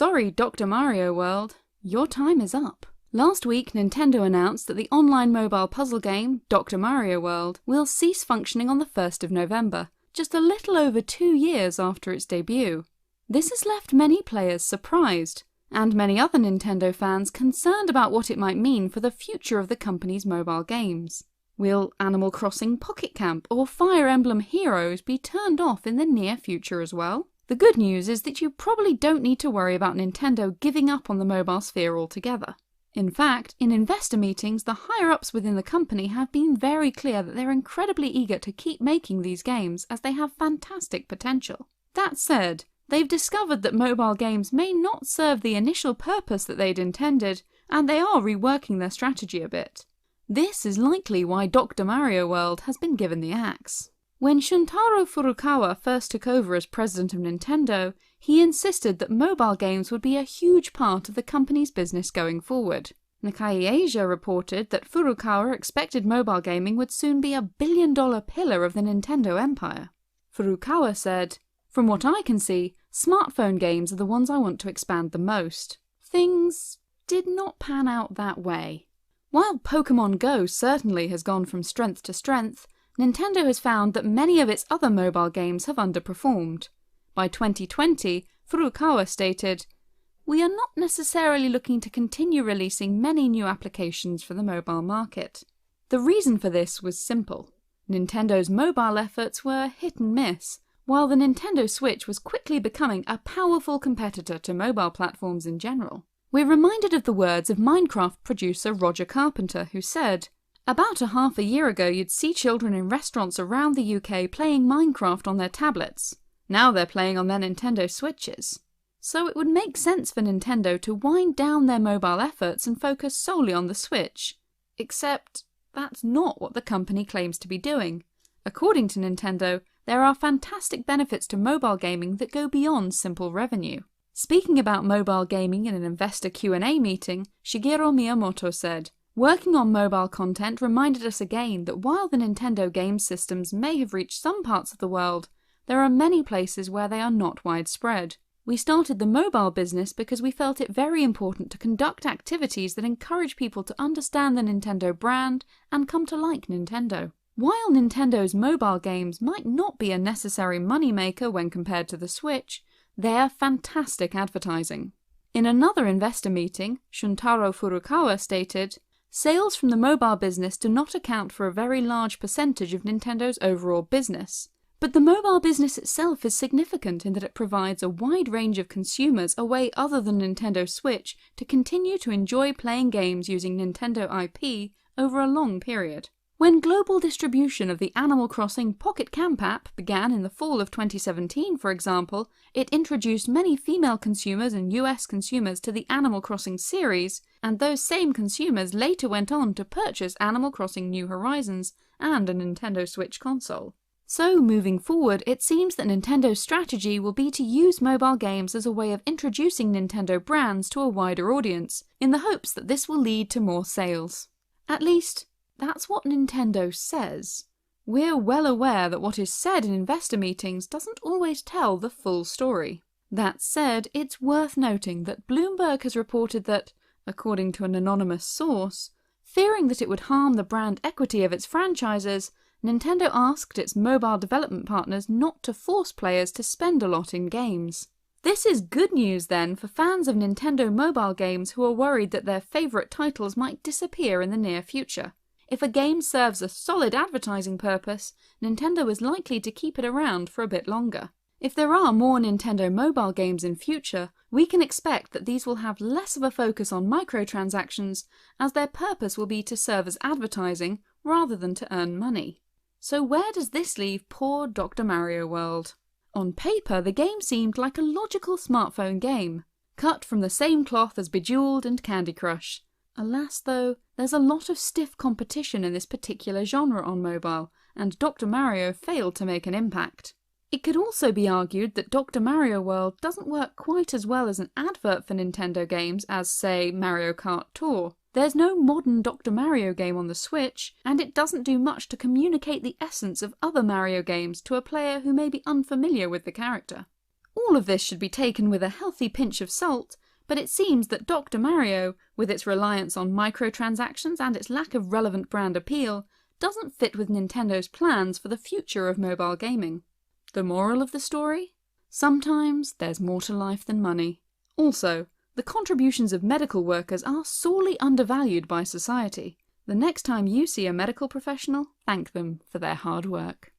Sorry, Dr. Mario World, your time is up. Last week, Nintendo announced that the online mobile puzzle game, Dr. Mario World, will cease functioning on the 1st of November, just a little over 2 years after its debut. This has left many players surprised, and many other Nintendo fans concerned about what it might mean for the future of the company's mobile games. Will Animal Crossing Pocket Camp or Fire Emblem Heroes be turned off in the near future as well? The good news is that you probably don't need to worry about Nintendo giving up on the mobile sphere altogether. In fact, in investor meetings, the higher-ups within the company have been very clear that they're incredibly eager to keep making these games as they have fantastic potential. That said, they've discovered that mobile games may not serve the initial purpose that they'd intended, and they are reworking their strategy a bit. This is likely why Dr. Mario World has been given the axe. When Shuntaro Furukawa first took over as president of Nintendo, he insisted that mobile games would be a huge part of the company's business going forward. Nikkei Asia reported that Furukawa expected mobile gaming would soon be a billion-dollar pillar of the Nintendo empire. Furukawa said, "From what I can see, smartphone games are the ones I want to expand the most." Things did not pan out that way. While Pokémon Go certainly has gone from strength to strength, Nintendo has found that many of its other mobile games have underperformed. By 2020, Furukawa stated, "We are not necessarily looking to continue releasing many new applications for the mobile market." The reason for this was simple. Nintendo's mobile efforts were hit and miss, while the Nintendo Switch was quickly becoming a powerful competitor to mobile platforms in general. We're reminded of the words of Minecraft producer Roger Carpenter, who said, "About half a year ago you'd see children in restaurants around the UK playing Minecraft on their tablets. Now they're playing on their Nintendo Switches." So it would make sense for Nintendo to wind down their mobile efforts and focus solely on the Switch. Except that's not what the company claims to be doing. According to Nintendo, there are fantastic benefits to mobile gaming that go beyond simple revenue. Speaking about mobile gaming in an investor Q&A meeting, Shigeru Miyamoto said, "Working on mobile content reminded us again that while the Nintendo game systems may have reached some parts of the world, there are many places where they are not widespread. We started the mobile business because we felt it very important to conduct activities that encourage people to understand the Nintendo brand and come to like Nintendo." While Nintendo's mobile games might not be a necessary moneymaker when compared to the Switch, they are fantastic advertising. In another investor meeting, Shuntaro Furukawa stated, "Sales from the mobile business do not account for a very large percentage of Nintendo's overall business. But the mobile business itself is significant in that it provides a wide range of consumers a way other than Nintendo Switch to continue to enjoy playing games using Nintendo IP over a long period." When global distribution of the Animal Crossing Pocket Camp app began in the fall of 2017, for example, it introduced many female consumers and US consumers to the Animal Crossing series, and those same consumers later went on to purchase Animal Crossing New Horizons and a Nintendo Switch console. So, moving forward, it seems that Nintendo's strategy will be to use mobile games as a way of introducing Nintendo brands to a wider audience, in the hopes that this will lead to more sales. At least, that's what Nintendo says. We're well aware that what is said in investor meetings doesn't always tell the full story. That said, it's worth noting that Bloomberg has reported that, according to an anonymous source, fearing that it would harm the brand equity of its franchises, Nintendo asked its mobile development partners not to force players to spend a lot in games. This is good news then for fans of Nintendo mobile games who are worried that their favourite titles might disappear in the near future. If a game serves a solid advertising purpose, Nintendo is likely to keep it around for a bit longer. If there are more Nintendo mobile games in future, we can expect that these will have less of a focus on microtransactions, as their purpose will be to serve as advertising rather than to earn money. So where does this leave poor Dr. Mario World? On paper, the game seemed like a logical smartphone game, cut from the same cloth as Bejeweled and Candy Crush. Alas though, there's a lot of stiff competition in this particular genre on mobile, and Dr. Mario failed to make an impact. It could also be argued that Dr. Mario World doesn't work quite as well as an advert for Nintendo games as, say, Mario Kart Tour. There's no modern Dr. Mario game on the Switch, and it doesn't do much to communicate the essence of other Mario games to a player who may be unfamiliar with the character. All of this should be taken with a healthy pinch of salt, but it seems that Dr. Mario, with its reliance on microtransactions and its lack of relevant brand appeal, doesn't fit with Nintendo's plans for the future of mobile gaming. The moral of the story? Sometimes there's more to life than money. Also, the contributions of medical workers are sorely undervalued by society. The next time you see a medical professional, thank them for their hard work.